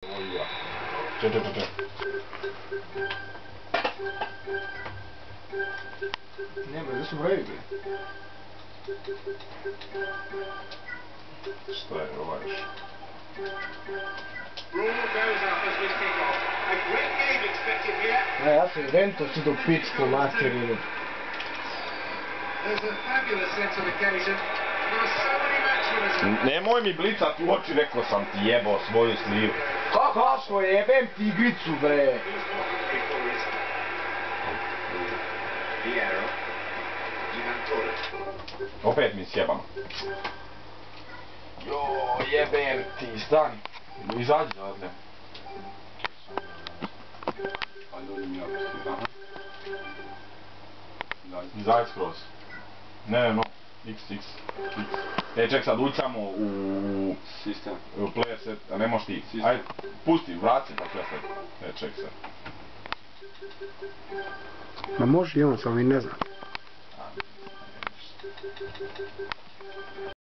Če. Ne bre, gdje su brojevi bre? Šta je ovaj još? Ja sam Vento si do pičku materinu. Nemoj mi blicat u oči, rekao sam ti, jebao svoju slivu. Kako jebem ti igricu bre? Opet mi sjebam. Joj, jebem ti, stani. Izađi odle. Izađi skroz. Ne, X. Ček sad, uđi samo u player set, a ne moš ti. Ajde, pusti, vrati se tako ja sad. Ček sad. Ma može i on, samo i ne znam.